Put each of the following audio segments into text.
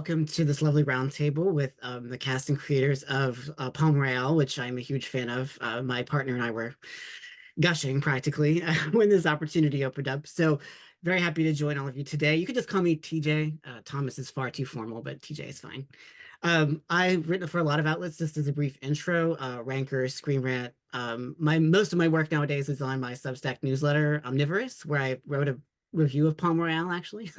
welcome to this lovely roundtable with the cast and creators of PALM ROYALE, which I'm a huge fan of. My partner and I were gushing practically when this opportunity opened up. So very happy to join all of you today. You could just call me TJ. Thomas is far too formal, but TJ is fine. I've written for a lot of outlets. Just as a brief intro, Ranker, Screen Rant. Most of my work nowadays is on my Substack newsletter, Omnivorous, where I wrote a review of PALM ROYALE, actually,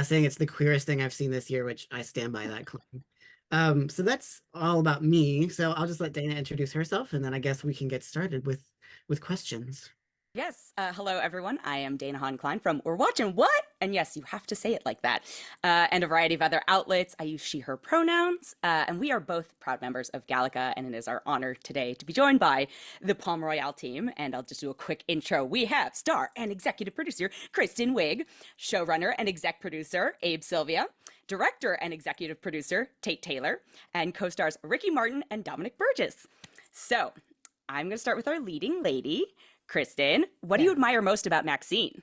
saying it's the queerest thing I've seen this year, which I stand by that claim. So that's all about me. So I'll just let Dana introduce herself, and then I guess we can get started with questions. Yes. Hello, everyone. I am Dana Han-Klein from We're Watching What? And yes, you have to say it like that. And a variety of other outlets. I use she, her pronouns. And we are both proud members of GALECA. And it is our honor today to be joined by the PALM ROYALE team. And I'll just do a quick intro. We have star and executive producer Kristen Wiig, showrunner and exec producer Abe Sylvia, director and executive producer Tate Taylor, and co-stars Ricky Martin and Dominic Burgess. So I'm going to start with our leading lady. Kristen, what do you admire most about Maxine?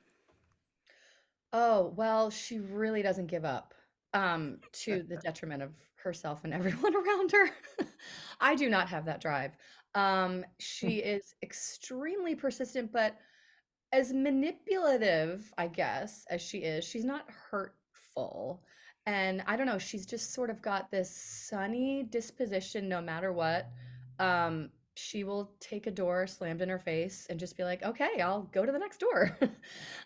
Oh, well, she really doesn't give up, to the detriment of herself and everyone around her. I do not have that drive. She is extremely persistent, but as manipulative, I guess, as she is, she's not hurtful. And I don't know, she's just sort of got this sunny disposition no matter what. She will take a door slammed in her face and just be like, okay, I'll go to the next door.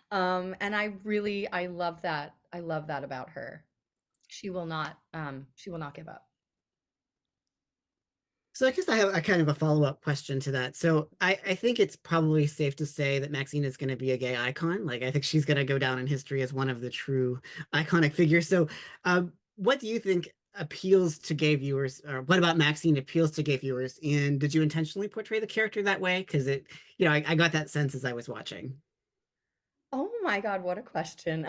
And I love that. I love that about her. She will not give up. So I guess I have a kind of a follow-up question to that. So I think it's probably safe to say that Maxine is going to be a gay icon. Like, I think she's going to go down in history as one of the true iconic figures. So what do you think appeals to gay viewers, or what about Maxine appeals to gay viewers? And did you intentionally portray the character that way? Because I got that sense as I was watching. Oh my God, what a question.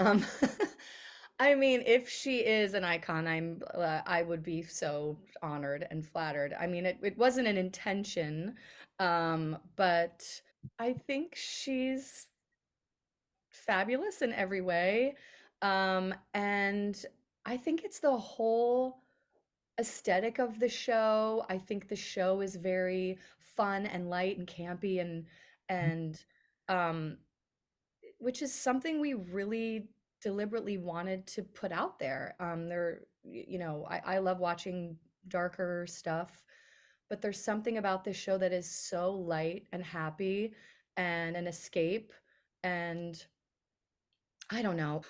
I mean, if she is an icon, I would be so honored and flattered. I mean, it wasn't an intention, but I think she's fabulous in every way. And I think it's the whole aesthetic of the show. I think the show is very fun and light and campy and um which is something we really deliberately wanted to put out there. I love watching darker stuff, but there's something about this show that is so light and happy and an escape. And I don't know.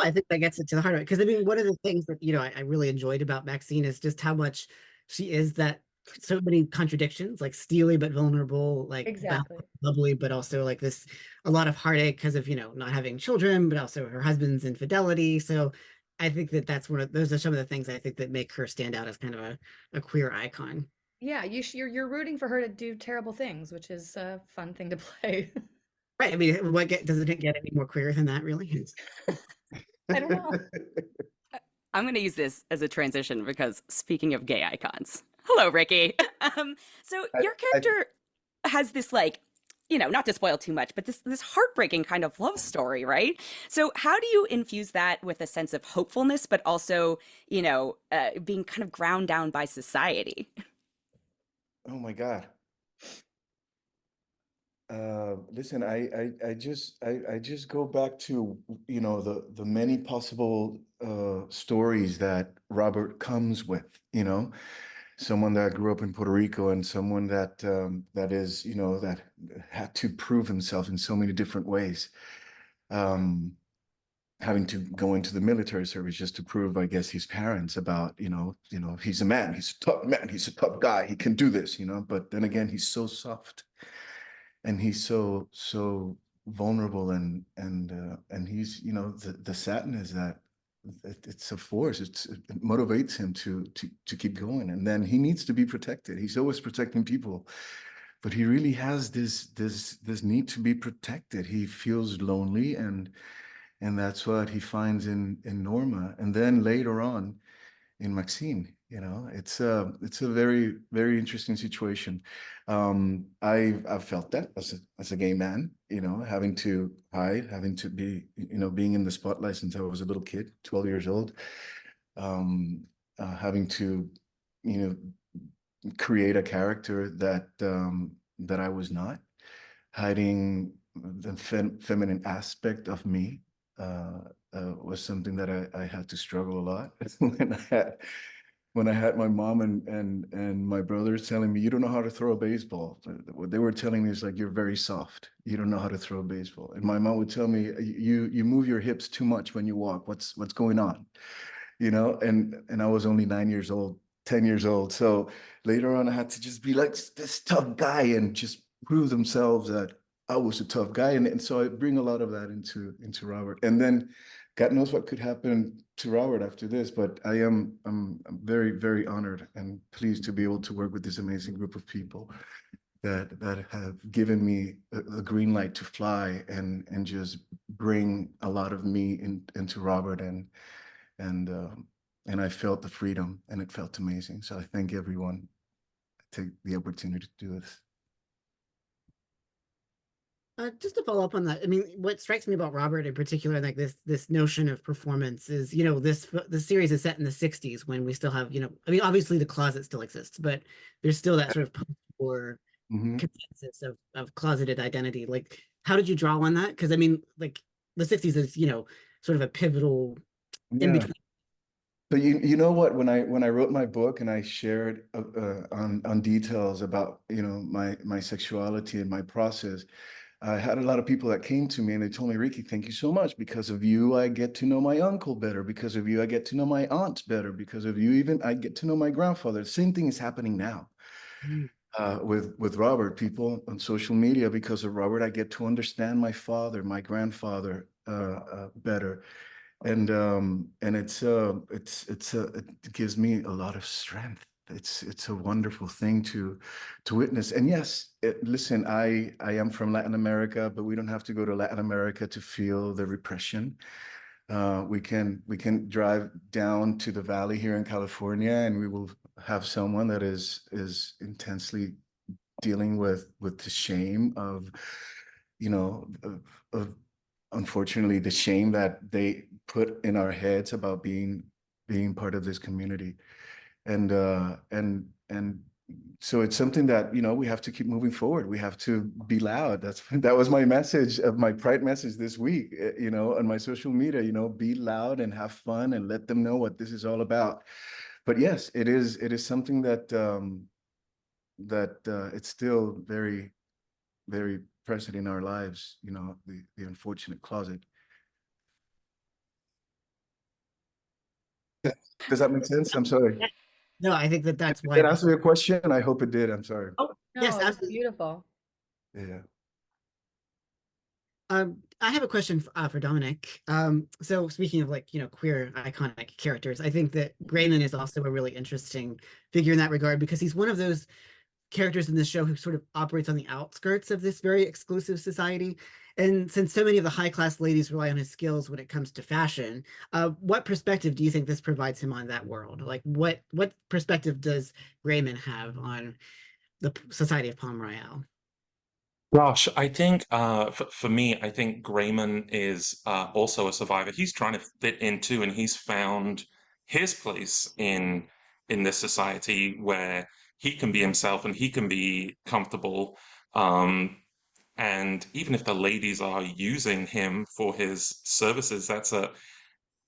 I think that gets it to the heart of it. Because I mean, one of the things that I really enjoyed about Maxine is just how much she is that so many contradictions, like steely but vulnerable, like Exactly. bubbly, but also like this a lot of heartache because of not having children, but also her husband's infidelity. So I think that that's one of those are some of the things I think that make her stand out as kind of a queer icon. Yeah, you're rooting for her to do terrible things, which is a fun thing to play. Right. I mean, doesn't it get any more queer than that, really? I don't know. I'm going to use this as a transition because speaking of gay icons, hello, Ricky. So I, your I, character has this not to spoil too much, but this heartbreaking kind of love story, right? So how do you infuse that with a sense of hopefulness, but also, being kind of ground down by society? oh my God. Listen, I just go back to, the many possible stories that Robert comes with, someone that grew up in Puerto Rico and someone that is, that had to prove himself in so many different ways. Having to go into the military service just to prove, I guess, his parents about, he's a man, he's a tough man, he's a tough guy, he can do this, but then again, he's so soft and he's so vulnerable and he's, the sadness that it's a force, it motivates him to keep going. And then he needs to be protected. He's always protecting people, but he really has this need to be protected. He feels lonely and that's what he finds in Norma. And then later on in Maxine, it's a very, very interesting situation. I've felt that as a gay man, having to hide, having to be, being in the spotlight since I was a little kid, 12 years old. having to, you know, create a character that I was not, hiding the feminine aspect of me was something that I had to struggle a lot when I had my mom and my brothers telling me, you don't know how to throw a baseball. What they were telling me is like, you're very soft. You don't know how to throw a baseball. And my mom would tell me, you move your hips too much when you walk. What's going on? You know, and I was only 9 years old, 10 years old. So later on, I had to just be like this tough guy and just prove themselves that I was a tough guy. And so I bring a lot of that into Robert. And then God knows what could happen to Robert after this, but I'm very, very honored and pleased to be able to work with this amazing group of people that have given me a green light to fly and just bring a lot of me into Robert and and I felt the freedom and it felt amazing. So I thank everyone to take the opportunity to do this. Just to follow up on that, I mean, what strikes me about Robert in particular, like this notion of performance is, you know, the series is set in the 60s when we still have, you know, I mean, obviously the closet still exists, but there's still that sort of post-war Mm-hmm. consensus of closeted identity. Like, how did you draw on that? Because I mean, like the 60s is, you know, sort of a pivotal in Yeah. between. So you know what, when I wrote my book and I shared on details about, you know, my sexuality and my process, I had a lot of people that came to me and they told me, Ricky, thank you so much. Because of you, I get to know my uncle better. Because of you, I get to know my aunt better. Because of you, even I get to know my grandfather. The same thing is happening now Mm. with Robert. People on social media, because of Robert, I get to understand my father, my grandfather better. And it gives me a lot of strength. It's a wonderful thing to witness. And yes, listen, I am from Latin America, but we don't have to go to Latin America to feel the repression. We can drive down to the valley here in California, and we will have someone that is intensely dealing with the shame of, you know, of unfortunately the shame that they put in our heads about being part of this community. And so it's something that, you know, we have to keep moving forward. We have to be loud. That was my message of my Pride message this week, you know, on my social media. You know, be loud and have fun and let them know what this is all about. But yes, it is something that it's still very, very present in our lives, you know, the unfortunate closet. Does that make sense? I'm sorry. No, I think that that's Did why. that answer your question? I hope it did. I'm sorry. Oh, No, yes, it was absolutely. beautiful. Yeah. I have a question for Dominic. So speaking of like, you know, queer iconic characters, I think that Grayman is also a really interesting figure in that regard because he's one of those characters in this show who sort of operates on the outskirts of this very exclusive society. And since so many of the high class ladies rely on his skills when it comes to fashion, what perspective do you think this provides him on that world? Like what perspective does Grayman have on the society of Palm Royale? Gosh, I think for me, I think Grayman is also a survivor. He's trying to fit into, and he's found his place in this society where he can be himself and he can be comfortable. Um, and even if the ladies are using him for his services, that's a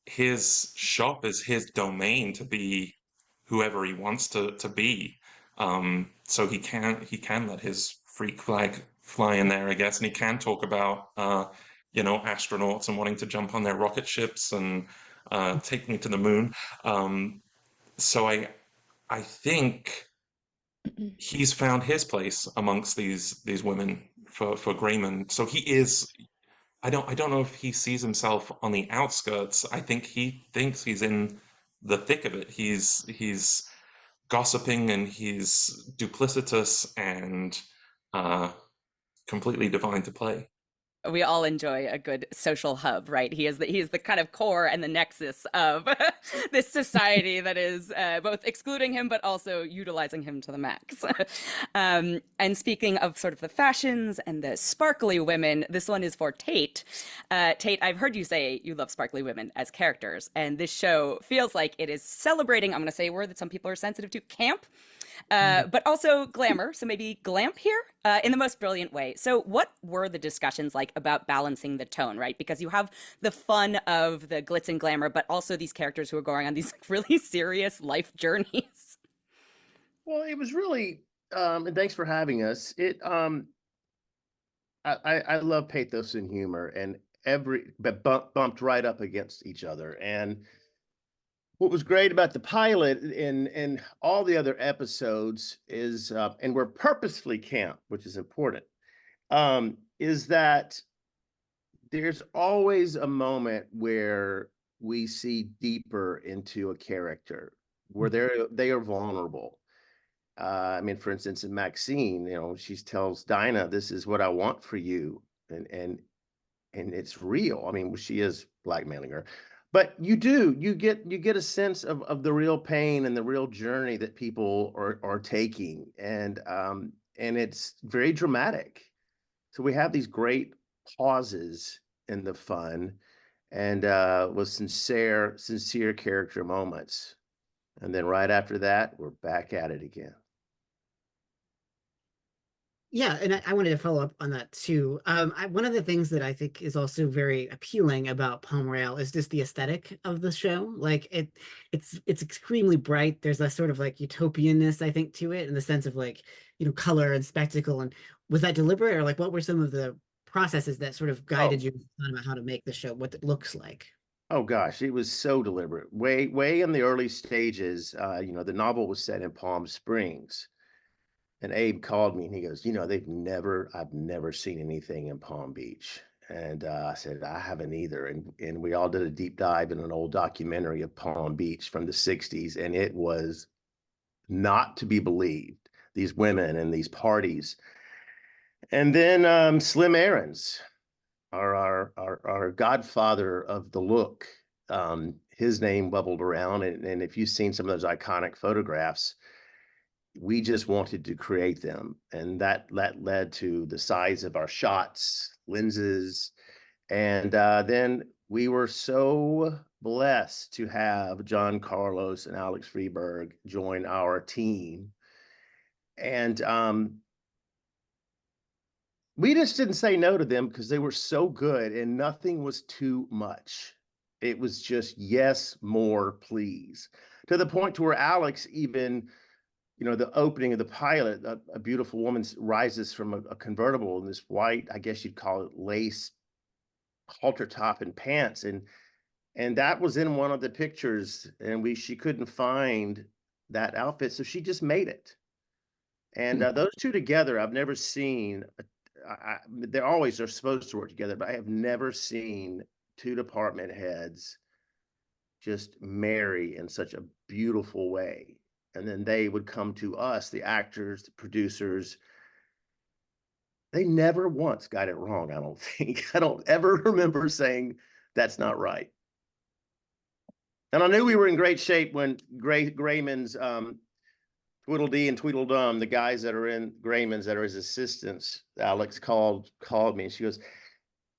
his shop is his domain to be whoever he wants to be. So he can let his freak flag fly in there, I guess, and he can talk about you know, astronauts and wanting to jump on their rocket ships and take me to the moon. So I think he's found his place amongst these women for Grayman. So he is. I don't know if he sees himself on the outskirts. I think he thinks he's in the thick of it. He's gossiping and he's duplicitous and uh, completely divine to play. We all enjoy a good social hub, right? He is the kind of core and the nexus of this society that is both excluding him but also utilizing him to the max. And speaking of sort of the fashions and the sparkly women, this one is for Tate. Tate, I've heard you say you love sparkly women as characters, and this show feels like it is celebrating, I'm going to say a word that some people are sensitive to, camp, but also glamour, so maybe glamp here, in the most brilliant way. So what were the discussions like about balancing the tone, right? Because you have the fun of the glitz and glamour, but also these characters who are going on these really serious life journeys. Well, it was really, and thanks for having us. I love pathos and humor, and but bumped right up against each other. And what was great about the pilot and all the other episodes is, and we're purposefully camp, which is important, is that there's always a moment where we see deeper into a character, where they are vulnerable. I mean, for instance, in Maxine, she tells Dinah, "This is what I want for you," and it's real. I mean, she is blackmailing her. But you get a sense of the real pain and the real journey that people are taking, and it's very dramatic. So we have these great pauses in the fun, and with sincere character moments, and then right after that, we're back at it again. Yeah, and I wanted to follow up on that too. One of the things that I think is also very appealing about PALM ROYALE is just the aesthetic of the show. Like it's extremely bright. There's a sort of like utopianness, I think, to it, in the sense of like, color and spectacle. And was that deliberate, or like what were some of the processes that sort of guided you about how to make the show, what it looks like? Oh gosh, it was so deliberate. Way in the early stages, the novel was set in Palm Springs. And Abe called me and he goes, I've never seen anything in Palm Beach. And I said, I haven't either. And we all did a deep dive in an old documentary of Palm Beach from the 60s. And it was not to be believed, these women and these parties. And then Slim Aarons, our godfather of the look, his name bubbled around. And if you've seen some of those iconic photographs, we just wanted to create them, and that led to the size of our shots, lenses, and then we were so blessed to have John Carlos and Alex Freeberg join our team, and we just didn't say no to them because they were so good, and nothing was too much. It was just yes, more, please, to the point to where Alex even, the opening of the pilot, a beautiful woman rises from a convertible in this white, I guess you'd call it, lace halter top and pants. And that was in one of the pictures, and she couldn't find that outfit, so she just made it. And those two together, I've never seen, they always are supposed to work together, but I have never seen two department heads just marry in such a beautiful way. And then they would come to us, the actors, the producers. They never once got it wrong, I don't think. I don't ever remember saying that's not right. And I knew we were in great shape when Raymond's Tweedledee and Tweedledum, the guys that are in Raymond's that are his assistants, Alex called me and she goes,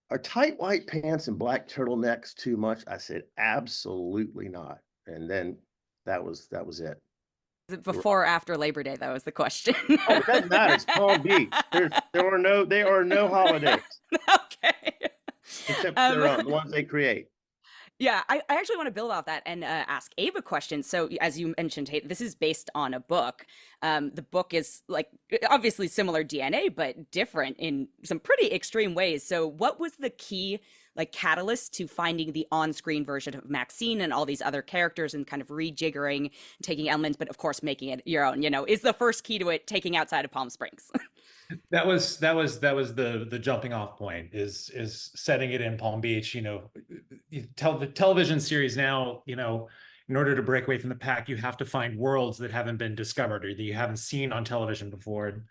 "Are tight white pants and black turtlenecks too much?" I said, "Absolutely not." And then that was it. Before or after Labor Day? That was the question. Oh, it doesn't matter. It's Palm Beach. There are no holidays. Okay. Except their own, the ones they create. Yeah, I actually want to build off that and ask Abe a question. So, as you mentioned, Tate, this is based on a book. The book is like obviously similar DNA, but different in some pretty extreme ways. So, what was the key catalyst to finding the on-screen version of Maxine and all these other characters and kind of rejiggering, taking elements, but of course making it your own? Is the first key to it taking outside of Palm Springs? That was the jumping off point, is setting it in Palm Beach. The television series now, in order to break away from the pack, you have to find worlds that haven't been discovered or that you haven't seen on television before.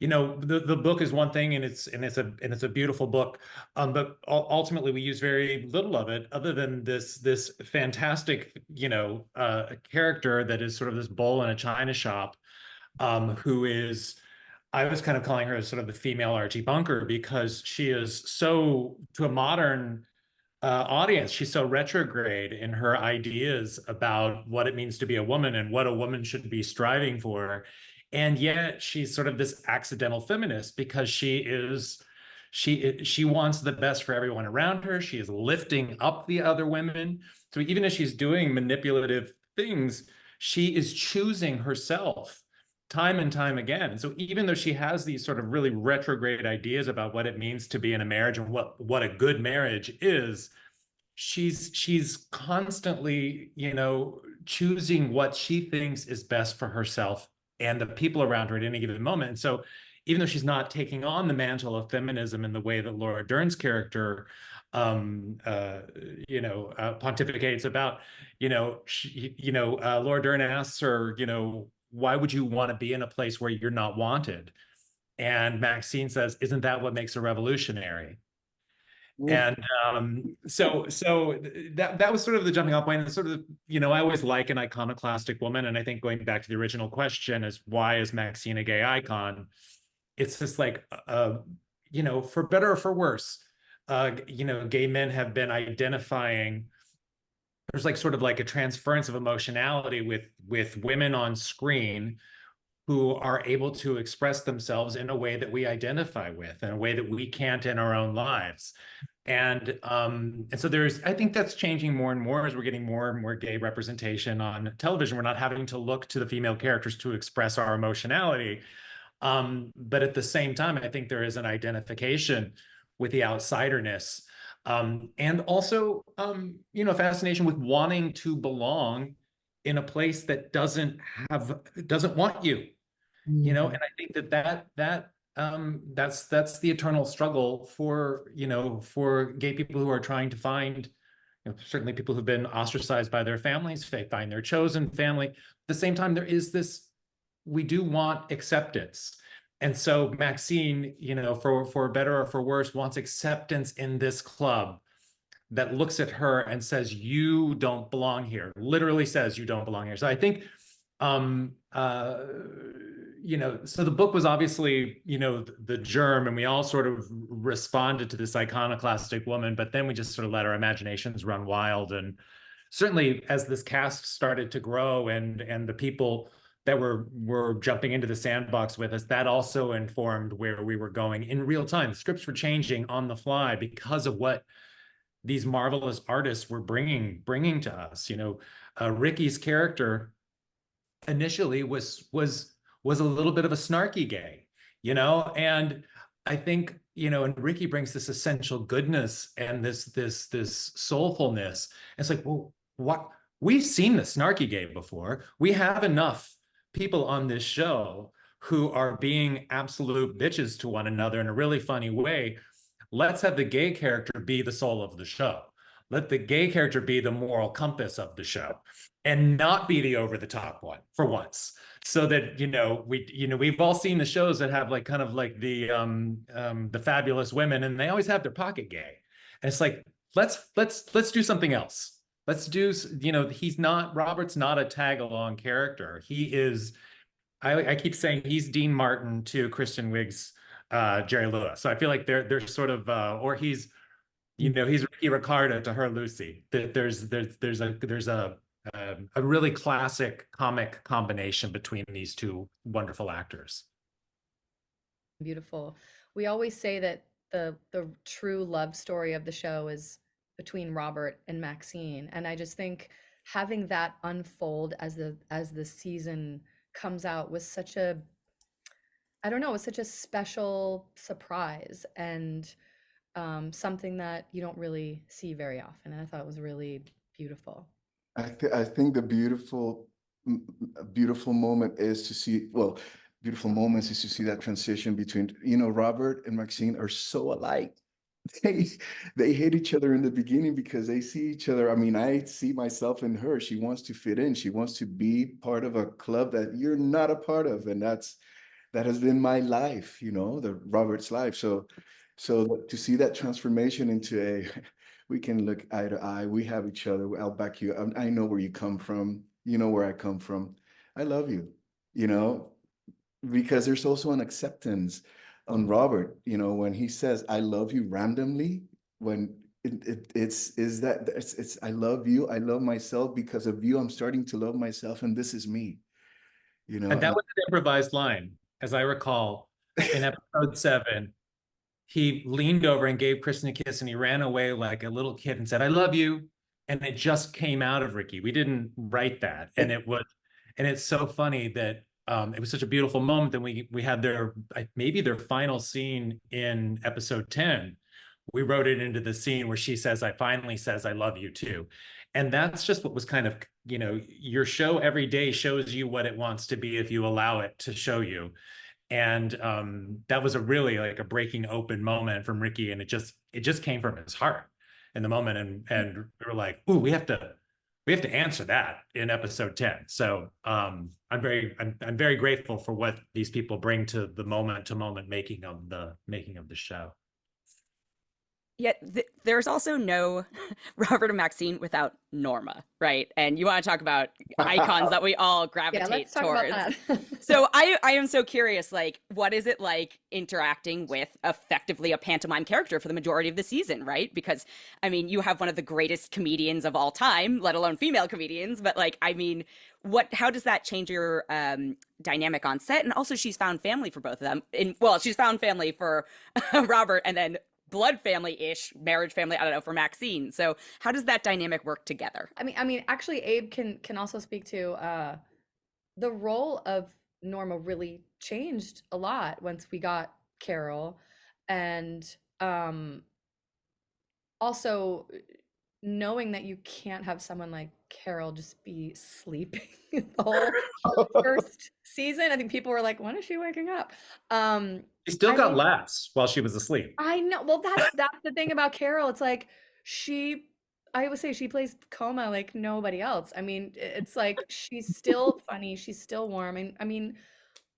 you know, the book is one thing, and it's a beautiful book, but ultimately we use very little of it, other than this fantastic, you know, character that is sort of this bull in a china shop, who is, I was kind of calling her sort of the female Archie Bunker, because she is so, to a modern audience, she's so retrograde in her ideas about what it means to be a woman and what a woman should be striving for. And yet she's sort of this accidental feminist, because she wants the best for everyone around her. She is lifting up the other women. So even as she's doing manipulative things, she is choosing herself time and time again. And so even though she has these sort of really retrograde ideas about what it means to be in a marriage and what a good marriage is, she's constantly, you know, choosing what she thinks is best for herself and the people around her at any given moment. And so even though she's not taking on the mantle of feminism in the way that Laura Dern's character pontificates about, Laura Dern asks her, you know, why would you want to be in a place where you're not wanted? And Maxine says, isn't that what makes a revolutionary? And so that was sort of the jumping off point. And sort of, you know, I always like an iconoclastic woman. And I think going back to the original question is, why is Maxine a gay icon? It's just like, you know, for better or for worse, you know, gay men have been identifying, there's like sort of like a transference of emotionality with women on screen who are able to express themselves in a way that we identify with, in a way that we can't in our own lives. And so I think that's changing more and more as we're getting more and more gay representation on television. We're not having to look to the female characters to express our emotionality. But at the same time, I think there is an identification with the outsiderness. And also, you know, fascination with wanting to belong in a place that doesn't want you, you know. And I think that's the eternal struggle for, you know, for gay people who are trying to find, you know, certainly people who've been ostracized by their families, they find their chosen family. At the same time, there is this, we do want acceptance. And so Maxine, you know, for better or for worse, wants acceptance in this club that looks at her and says, you don't belong here, literally says you don't belong here. So I think, you know, so the book was obviously, you know, the germ, and we all sort of responded to this iconoclastic woman, but then we just sort of let our imaginations run wild. And certainly as this cast started to grow and the people that were jumping into the sandbox with us, that also informed where we were going in real time. The scripts were changing on the fly because of what these marvelous artists were bringing to us. You know, Ricky's character initially was a little bit of a snarky gay, you know, and I think, you know, and Ricky brings this essential goodness and this soulfulness. And it's like, well, what, we've seen the snarky gay before. We have enough people on this show who are being absolute bitches to one another in a really funny way. Let's have the gay character be the soul of the show. Let the gay character be the moral compass of the show and not be the over the top one for once. So that, you know, we've all seen the shows that have like kind of like the fabulous women, and they always have their pocket gay. And it's like, let's do something else. Let's do, you know, Robert's not a tag along character. He is, I keep saying he's Dean Martin to Kristen Wiig's Jerry Lewis. So I feel like they're sort of, or he's, you know, he's Ricky Ricardo to her Lucy. There's a really classic comic combination between these two wonderful actors. Beautiful. We always say that the true love story of the show is between Robert and Maxine, and I just think having that unfold as the season comes out was such a, I don't know, it was such a special surprise, and something that you don't really see very often. And I thought it was really beautiful. I think the beautiful moment is to see, well, beautiful moments is to see that transition between, you know, Robert and Maxine are so alike. They hate each other in the beginning because they see each other. I mean, I see myself in her. She wants to fit in. She wants to be part of a club that you're not a part of. And that has been my life, you know, the Robert's life. So to see that transformation into a, we can look eye to eye, we have each other, I'll back you, I know where you come from, you know where I come from, I love you, you know, because there's also an acceptance on Robert, you know, when he says, I love you randomly, when it's I love you, I love myself, because of you, I'm starting to love myself, and this is me, you know. And that was an improvised line, as I recall, in episode 7. He leaned over and gave Kristen a kiss, and he ran away like a little kid and said, I love you. And it just came out of Ricky. We didn't write that. And it's so funny that it was such a beautiful moment. And we had maybe their final scene in episode 10. We wrote it into the scene where she finally says, I love you too. And that's just what was kind of, you know, your show every day shows you what it wants to be if you allow it to show you. And that was a really like a breaking open moment from Ricky, and it just came from his heart in the moment, and we were like, ooh, we have to answer that in episode 10. So I'm very grateful for what these people bring to the moment to moment making of the show. Yet there's also no Robert and Maxine without Norma, right? And you want to talk about icons that we all gravitate let's talk towards. about that. So I am so curious, like, what is it like interacting with effectively a pantomime character for the majority of the season, right? Because, I mean, you have one of the greatest comedians of all time, let alone female comedians, but like, I mean, how does that change your dynamic on set? And also, she's found family for both of them. She's found family for Robert, and then blood family-ish, marriage family, I don't know, for Maxine. So how does that dynamic work together? I mean, actually, Abe can also speak to the role of Norma really changed a lot once we got Carol, and also knowing that you can't have someone like Carol just be sleeping the whole first season. I think people were like, when is she waking up? She still got laughs while she was asleep. I know. Well, that's the thing about Carol. It's like I would say she plays coma like nobody else. I mean, it's like she's still funny. She's still warm. And I mean,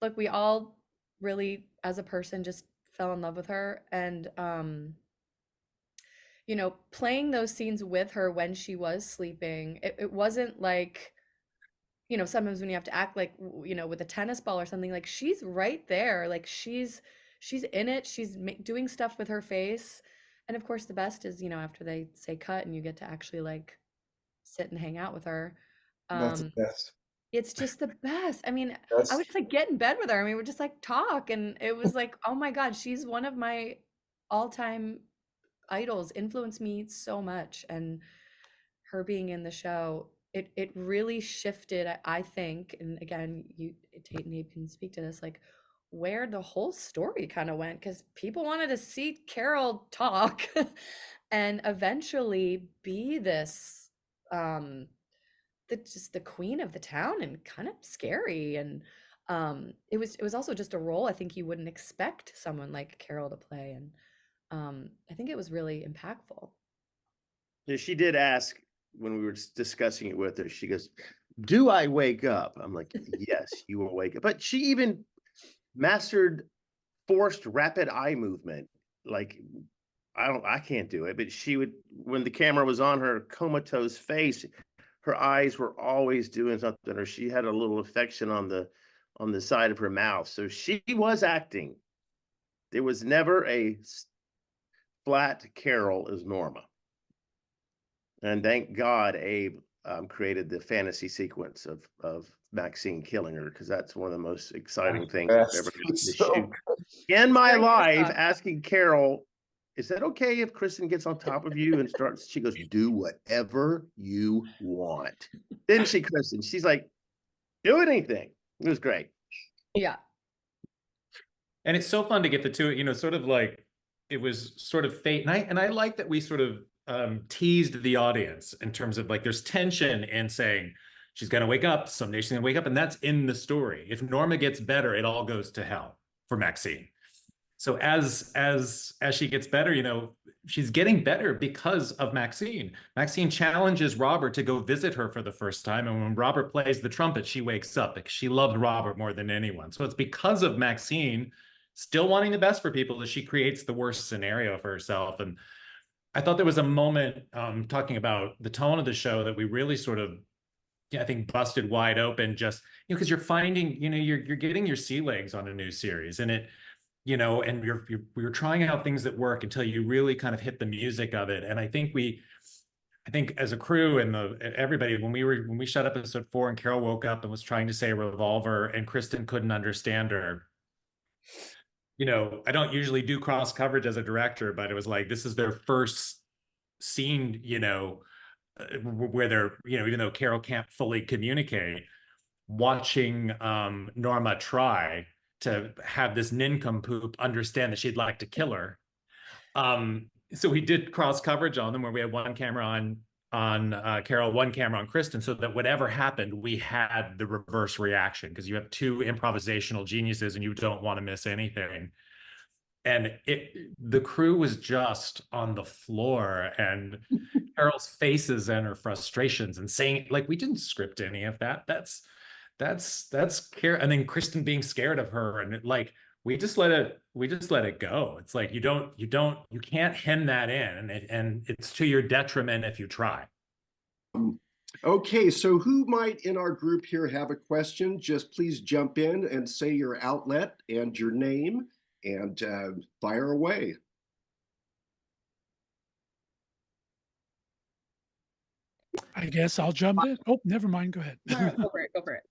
look, we all really, as a person, just fell in love with her. And, you know, playing those scenes with her when she was sleeping, it wasn't like, you know, sometimes when you have to act like, you know, with a tennis ball or something, like she's right there. Like she's in it. She's doing stuff with her face. And of course, the best is, you know, after they say cut and you get to actually like sit and hang out with her. That's the best. It's just the best. I mean, That's I would just like get in bed with her. I mean, we're just like talk. And it was like, oh my God, she's one of my all-time idols, influenced me so much. And her being in the show, it really shifted, I think, and again, Tate and Abe can speak to this, like where the whole story kind of went, because people wanted to see Carol talk and eventually be this just the queen of the town, and kind of scary. And it was also just a role I think you wouldn't expect someone like Carol to play, and I think it was really impactful. Yeah, she did ask when we were discussing it with her, she goes, do I wake up? I'm like, yes, you will wake up. But she even mastered forced rapid eye movement. Like, I can't do it. But she would, when the camera was on her comatose face, her eyes were always doing something, or she had a little affection on the side of her mouth. So she was acting. There was never a flat Carol as Norma. And thank God Abe created the fantasy sequence of Maxine killing her, because that's one of the most exciting things I've ever gotten to shoot in my life. Asking Carol, is that okay if Kristen gets on top of you and starts? She goes, do whatever you want. Then Kristen, she's like, do anything. It was great. Yeah. And it's so fun to get the two, you know, sort of like it was sort of fate. And I like that we sort of teased the audience in terms of like there's tension in saying she's going to wake up someday, she's going to wake up, and that's in the story. If Norma gets better, it all goes to hell for Maxine. So as she gets better, you know, she's getting better because of Maxine. Maxine challenges Robert to go visit her for the first time. And when Robert plays the trumpet, she wakes up because she loved Robert more than anyone. So it's because of Maxine still wanting the best for people that she creates the worst scenario for herself. And I thought there was a moment talking about the tone of the show that we really sort of, I think, busted wide open, just, because you're finding, you're getting your sea legs on a new series, and it, and you're trying out things that work until you really kind of hit the music of it. And I think as a crew and everybody, when we shot episode 4 and Carol woke up and was trying to say revolver and Kristen couldn't understand her, I don't usually do cross coverage as a director, but it was like, this is their first scene, where they're, even though Carol can't fully communicate, watching Norma try to have this nincompoop understand that she'd like to kill her. So we did cross coverage on them, where we had one camera on Carol, one camera on Kristen, so that whatever happened, we had the reverse reaction, because you have two improvisational geniuses and you don't want to miss anything. And the crew was just on the floor, and Carol's faces and her frustrations, and saying, like, we didn't script any of that. That's care. And then Kristen being scared of her, and we just let it go. It's like, you can't hem that in, and it's to your detriment if you try. Okay, so who might in our group here have a question? Just please jump in and say your outlet and your name, and fire away. I guess I'll jump in. Oh, never mind. Go ahead. Go for it. Go for it.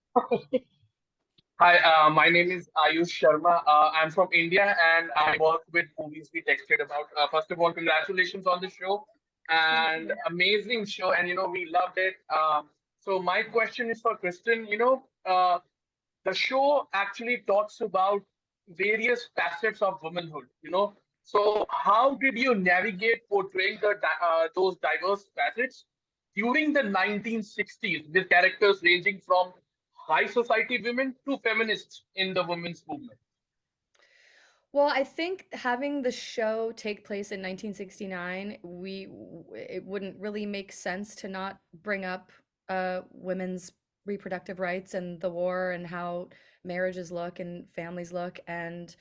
Hi, my name is Aayush Sharma. I'm from India, and I work with Movies We Texted About. First of all, congratulations on the show, and amazing show, and we loved it. So my question is for Kristen. The show actually talks about various facets of womanhood. So how did you navigate portraying those diverse facets during the 1960s, with characters ranging from high society women to feminists in the women's movement? Well, I think having the show take place in 1969, it wouldn't really make sense to not bring up women's reproductive rights and the war and how marriages look and families look. And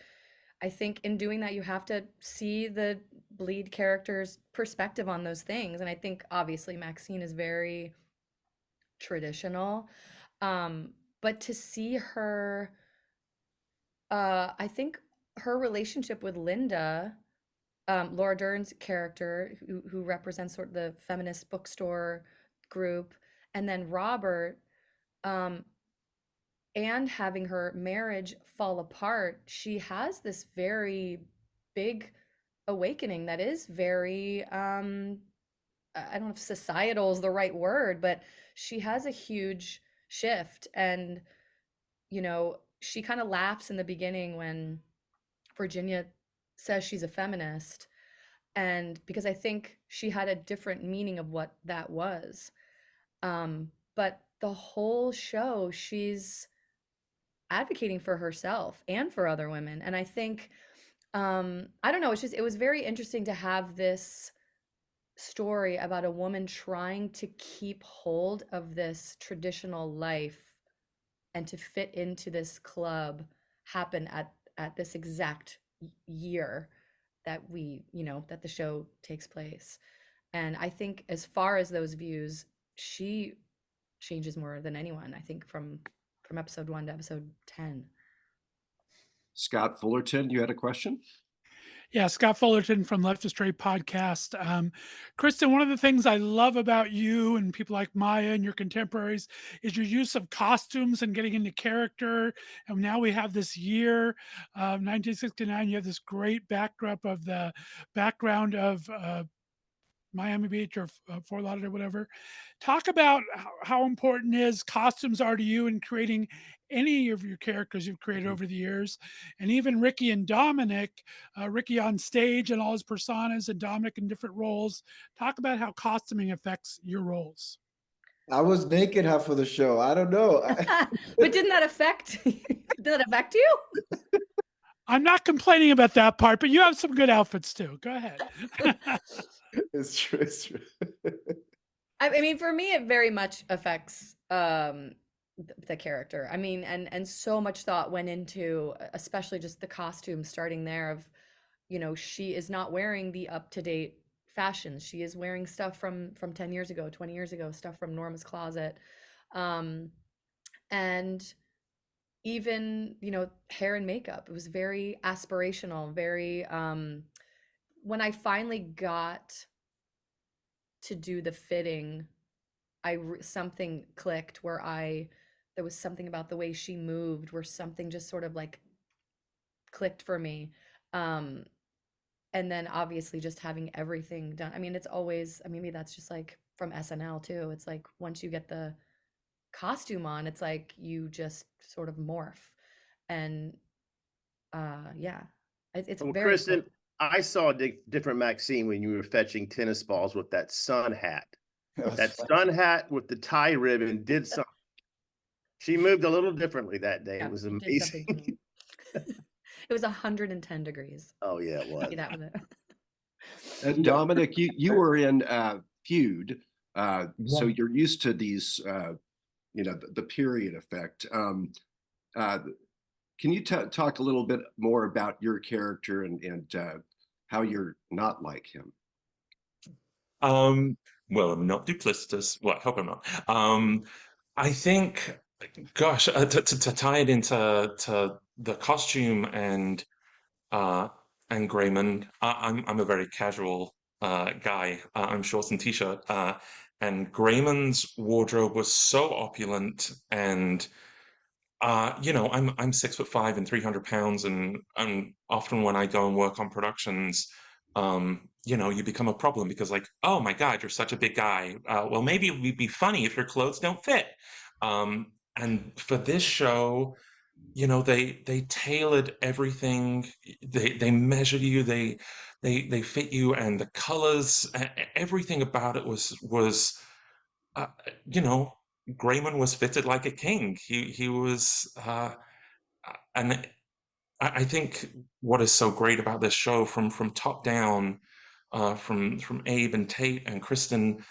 I think in doing that, you have to see the lead character's perspective on those things. And I think obviously Maxine is very traditional. But to see her, I think her relationship with Linda, Laura Dern's character, who represents sort of the feminist bookstore group, and then Robert, and having her marriage fall apart, she has this very big awakening that is very, I don't know if societal is the right word, but she has a huge shift. And she kind of laughs in the beginning when Virginia says she's a feminist, and because I think she had a different meaning of what that was, but the whole show she's advocating for herself and for other women. And I think I don't know, it was very interesting to have this story about a woman trying to keep hold of this traditional life and to fit into this club happen at this exact year that that the show takes place. And I think as far as those views, she changes more than anyone, I think, from episode 1 to episode 10. Scott Fullerton, you had a question? Yeah, Scott Fullerton from Left is Straight podcast. Kristen, one of the things I love about you and people like Maya and your contemporaries is your use of costumes and getting into character. And now we have this year, 1969, you have this great backdrop of the background of Miami Beach or Fort Lauderdale, whatever. Talk about how important costumes are to you in creating any of your characters you've created over the years. And even Ricky and Dominic, Ricky on stage and all his personas, and Dominic in different roles. Talk about how costuming affects your roles. I was naked half of the show. I don't know. But didn't that affect you? I'm not complaining about that part, but you have some good outfits too. Go ahead. It's true. It's true. I mean, for me, it very much affects the character. I mean, and so much thought went into, especially just the costume starting there of, you know, she is not wearing the up-to-date fashions. She is wearing stuff from 10 years ago, 20 years ago, stuff from Norma's closet. And even, you know, hair and makeup, it was very aspirational, very when I finally got to do the fitting, something clicked where there was something about the way she moved where something just sort of like clicked for me. And then obviously just having everything done. I mean, it's always, I mean, maybe that's just like from SNL too. It's like once you get the costume on, it's like you just sort of morph. And yeah, it's Well, very Kristen, cool. I saw a different Maxine when you were fetching tennis balls with that sun hat. That sun hat with the tie ribbon did something. She moved a little differently that day. Yeah, It was it did amazing. something to me. It was 110 degrees. Oh yeah, it was. That was it. And Dominic, you were in Feud, so you're used to these, you know, the period effect. Can you talk a little bit more about your character and how you're not like him? Well, I'm not duplicitous. Well, I hope I'm not. I think, gosh, to tie it into the costume and Raymond, I'm a very casual guy. I'm shorts and t-shirt, and Raymond's wardrobe was so opulent, and you know, I'm 6'5" and 300 pounds, and often when I go and work on productions, you know, you become a problem because like, oh my God, you're such a big guy. Well, maybe it would be funny if your clothes don't fit. And for this show, you know, they tailored everything. They measured you. They fit you, and the colors, everything about it was you know, Grayman was fitted like a king. He was, and I think what is so great about this show, from top down, from Abe and Tate and Kristen,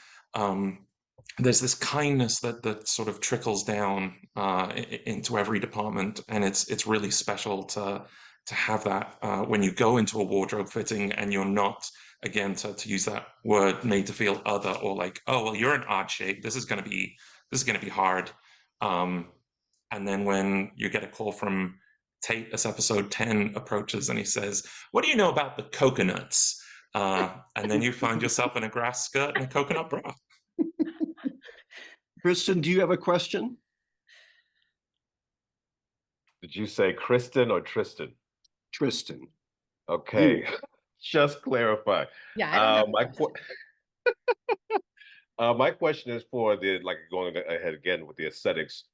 there's this kindness that sort of trickles down into every department, and it's really special to have that when you go into a wardrobe fitting and you're not, again, to use that word, made to feel other, or like, oh well, you're in odd shape, this is going to be hard. And then when you get a call from Tate as episode 10 approaches and he says, what do you know about the coconuts? And then you find yourself in a grass skirt and a coconut bra. Kristen, do you have a question? Did you say Kristen or Tristan? Tristan. Okay, just clarify. Yeah, My question is for the, like, going ahead again with the aesthetics.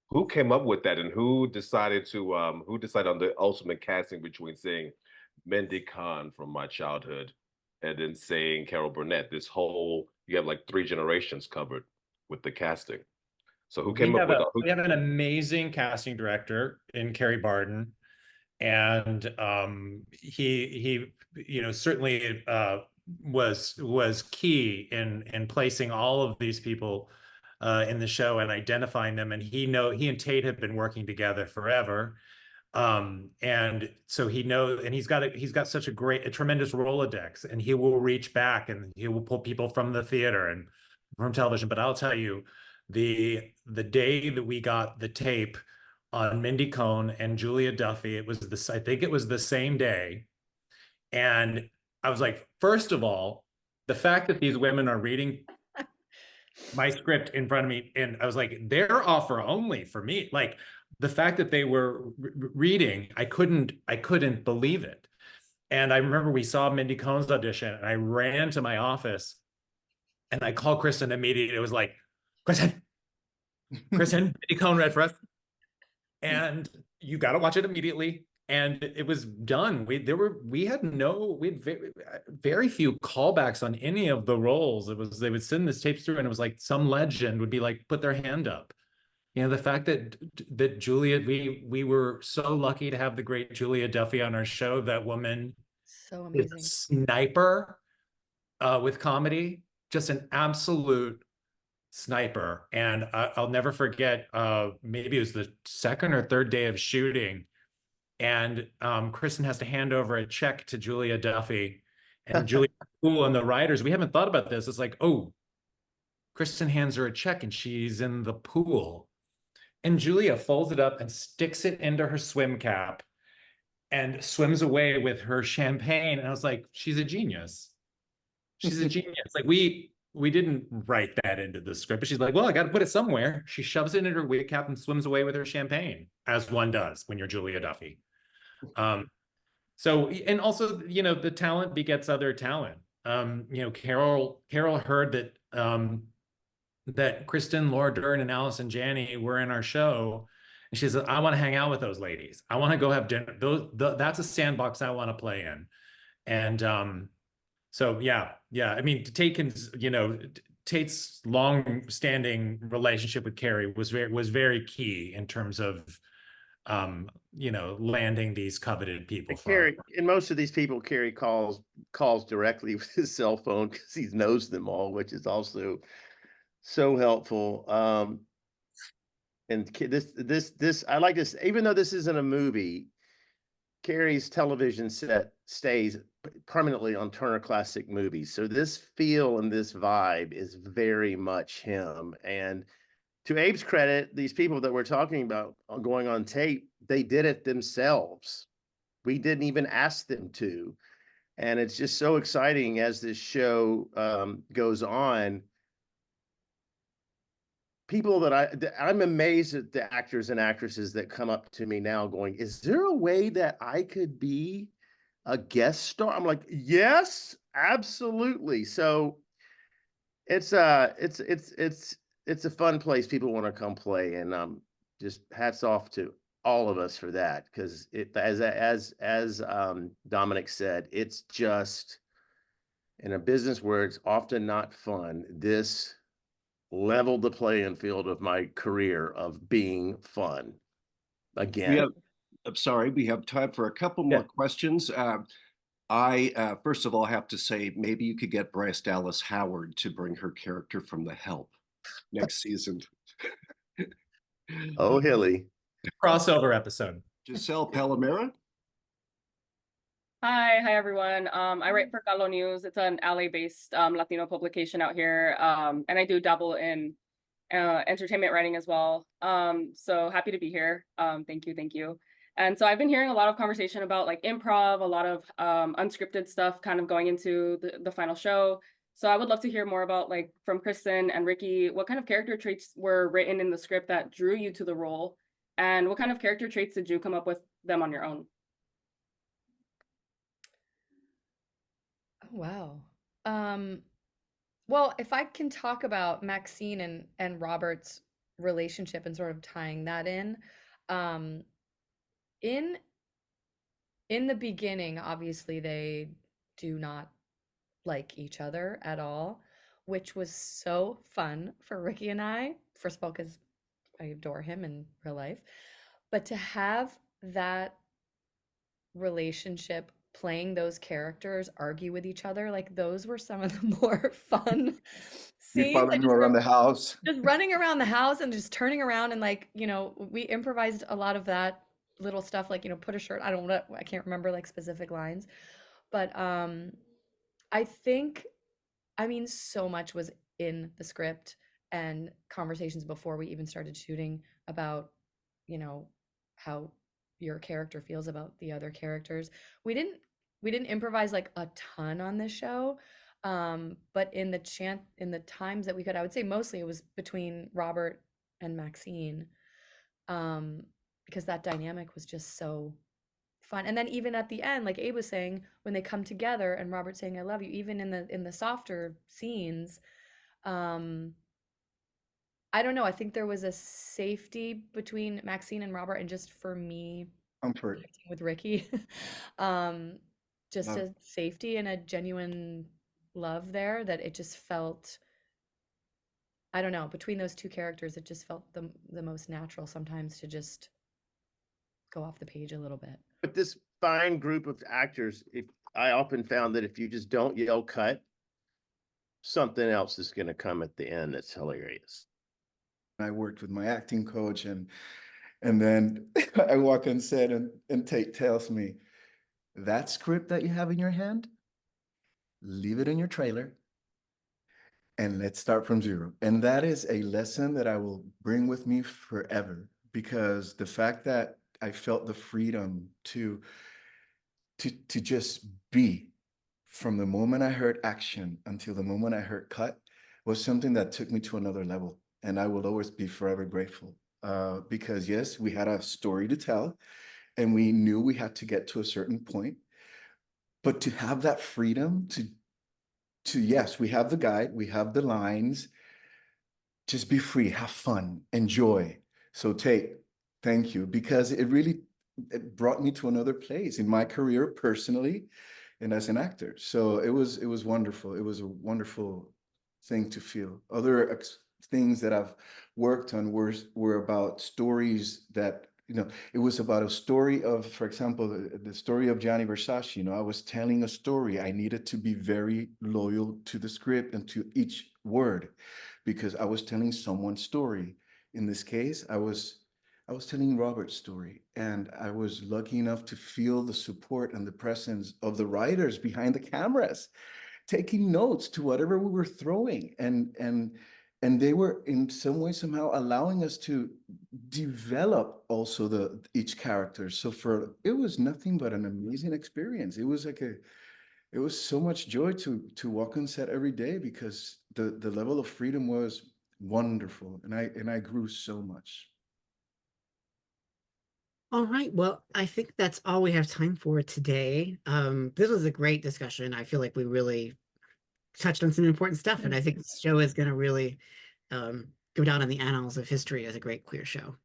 Who came up with that, and who decided on the ultimate casting between saying Mindy Kahn from my childhood and then saying Carol Burnett? This whole, you have like 3 generations covered with the casting. So who came up with we have an amazing casting director in Kerry Barden, and he you know, certainly was key in placing all of these people in the show and identifying them. And he and Tate have been working together forever, and so he knows, and he's got such a tremendous Rolodex, and he will reach back and he will pull people from the theater and from television. But I'll tell you, the day that we got the tape on Mindy Cohn and Julia Duffy, I think it was the same day. And I was like, first of all, the fact that these women are reading my script in front of me, and I was like, they're offer only for me. Like, the fact that they were reading, I couldn't believe it. And I remember we saw Mindy Cohn's audition, and I ran to my office and I called Kristen immediately. It was like, Kristen, Mindy Cohn read for us, and you got to watch it immediately. And it was done. We had very few callbacks on any of the roles. It was, they would send this tapes through, and it was like some legend would be like, put their hand up. You know, the fact that Julia, we were so lucky to have the great Julia Duffy on our show. That woman So is a amazing. sniper with comedy, just an absolute sniper. And I'll never forget, maybe it was the second or third day of shooting, and Kristen has to hand over a check to Julia Duffy, and Julia Poole and the writers, we haven't thought about this. It's like, oh, Kristen hands her a check and she's in the pool. And Julia folds it up and sticks it into her swim cap and swims away with her champagne. And I was like, she's a genius. She's a genius. Like we didn't write that into the script, but she's like, well, I got to put it somewhere. She shoves it in her wig cap and swims away with her champagne, as one does when you're Julia Duffy. So, and also, you know, the talent begets other talent. You know, Carol heard that that Kristen, Laura Dern, and Allison Janney were in our show, and she said, I want to hang out with those ladies. I want to go have dinner. That's a sandbox I want to play in. And so yeah. I mean, Tate's long-standing relationship with Carrie was very key in terms of you know, landing these coveted people. Carrie, and most of these people, Carrie calls directly with his cell phone because he knows them all, which is also so helpful. And this I like this, even though this isn't a movie, Carrie's television set stays permanently on Turner Classic Movies. So this feel and this vibe is very much him. And to Abe's credit, these people that we're talking about going on tape, they did it themselves. We didn't even ask them to. And it's just so exciting as this show goes on. People that I'm amazed at the actors and actresses that come up to me now going, is there a way that I could be a guest star? I'm like, yes, absolutely. So it's a fun place people want to come play, and just hats off to all of us for that, because it, as Dominic said, it's just, in a business where it's often not fun, this leveled the playing field of my career of being fun again. I'm sorry, we have time for a couple more questions. I first of all have to say, maybe you could get Bryce Dallas Howard to bring her character from The Help next season. Oh, Hilly. Crossover episode. Gisselle Palomera. Hi everyone. I write for Caló News. It's an LA-based Latino publication out here, and I do dabble in entertainment writing as well. So happy to be here. Thank you. And so I've been hearing a lot of conversation about like improv, a lot of unscripted stuff kind of going into the final show. So I would love to hear more about, like, from Kristen and Ricky, what kind of character traits were written in the script that drew you to the role, and what kind of character traits did you come up with them on your own? Wow. Well, if I can talk about Maxine and Robert's relationship and sort of tying that in the beginning, obviously they do not like each other at all, which was so fun for Ricky and I. First of all, because I adore him in real life, but to have that relationship, playing those characters argue with each other, like, those were some of the more fun scenes. Following you around the house. Just running around the house and just turning around, and, like, you know, we improvised a lot of that little stuff, like, you know, put a shirt, I can't remember like specific lines, but I think, I mean, so much was in the script and conversations before we even started shooting about, you know, how your character feels about the other characters. We didn't improvise like a ton on this show, but in the times that we could, I would say mostly it was between Robert and Maxine, because that dynamic was just so fun. And then even at the end, like Abe was saying, when they come together and Robert saying I love you, even in the softer scenes, I don't know, I think there was a safety between Maxine and Robert, and just for me Comfort with Ricky, just a safety and a genuine love there, that it just felt I don't know, between those two characters, it just felt the most natural sometimes to just go off the page a little bit. But this fine group of actors, if I often found that if you just don't yell cut, something else is going to come at the end that's hilarious. I worked with my acting coach, and then I walk on set, and Tate tells me, that script that you have in your hand, leave it in your trailer and let's start from zero. And that is a lesson that I will bring with me forever, because the fact that I felt the freedom to just be from the moment I heard action until the moment I heard cut was something that took me to another level. And I will always be forever grateful, because yes, we had a story to tell and we knew we had to get to a certain point, but to have that freedom to yes, we have the guide, we have the lines, just be free, have fun, enjoy. So Tate, thank you, because it brought me to another place in my career personally and as an actor. So it was wonderful. It was a wonderful thing to feel. Other things that I've worked on were about stories that, it was about a story of, for example, the story of Gianni Versace. I was telling a story. I needed to be very loyal to the script and to each word, because I was telling someone's story. In this case, I was telling Robert's story, and I was lucky enough to feel the support and the presence of the writers behind the cameras, taking notes to whatever we were throwing, and they were in some way somehow allowing us to develop also each character. So it was nothing but an amazing experience. It was it was so much joy to walk on set every day, because the level of freedom was wonderful, and I grew so much. All right. Well, I think that's all we have time for today. This was a great discussion. I feel like we really touched on some important stuff, and I think this show is going to really go down in the annals of history as a great queer show.